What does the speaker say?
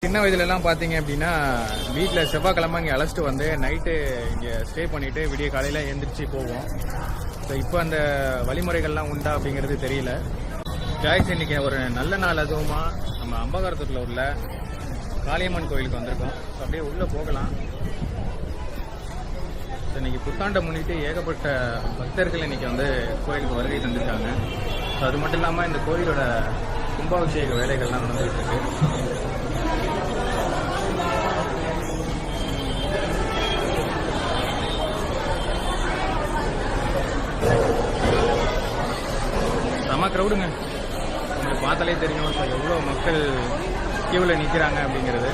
சின்ன வயதுலலாம் பார்த்தீங்க அப்படின்னா வீட்டில் செவ்வாய்க்கிழமை இங்கே அழைச்சிட்டு வந்து நைட்டு இங்கே ஸ்டே பண்ணிவிட்டு விடிய காலையில் எழுந்திரிச்சு போவோம். ஸோ இப்போ அந்த வழிமுறைகள்லாம் உண்டா அப்படிங்கிறது தெரியல. ஜாய்ஸ் இன்னைக்கு ஒரு நல்ல நாள், அதுவுமா நம்ம அம்பகாரத்தூரில் உள்ள காளியம்மன் கோயிலுக்கு வந்திருக்கோம். ஸோ அப்படியே உள்ளே போகலாம். ஸோ இன்னைக்கு புத்தாண்டை முன்னிட்டு ஏகப்பட்ட பக்தர்கள் இன்னைக்கு வந்து கோயிலுக்கு வருகை தந்திருக்காங்க. ஸோ அது மட்டும் இல்லாமல் இந்த கோயிலோட கும்பாபிஷேக வேலைகள்லாம் நடந்துகிட்டு இருக்கு. செம க்ரௌடுங்க, உங்களுக்கு பார்த்தாலே தெரியும் எவ்வளோ மக்கள் கியூவில் நிற்கிறாங்க அப்படிங்கிறது.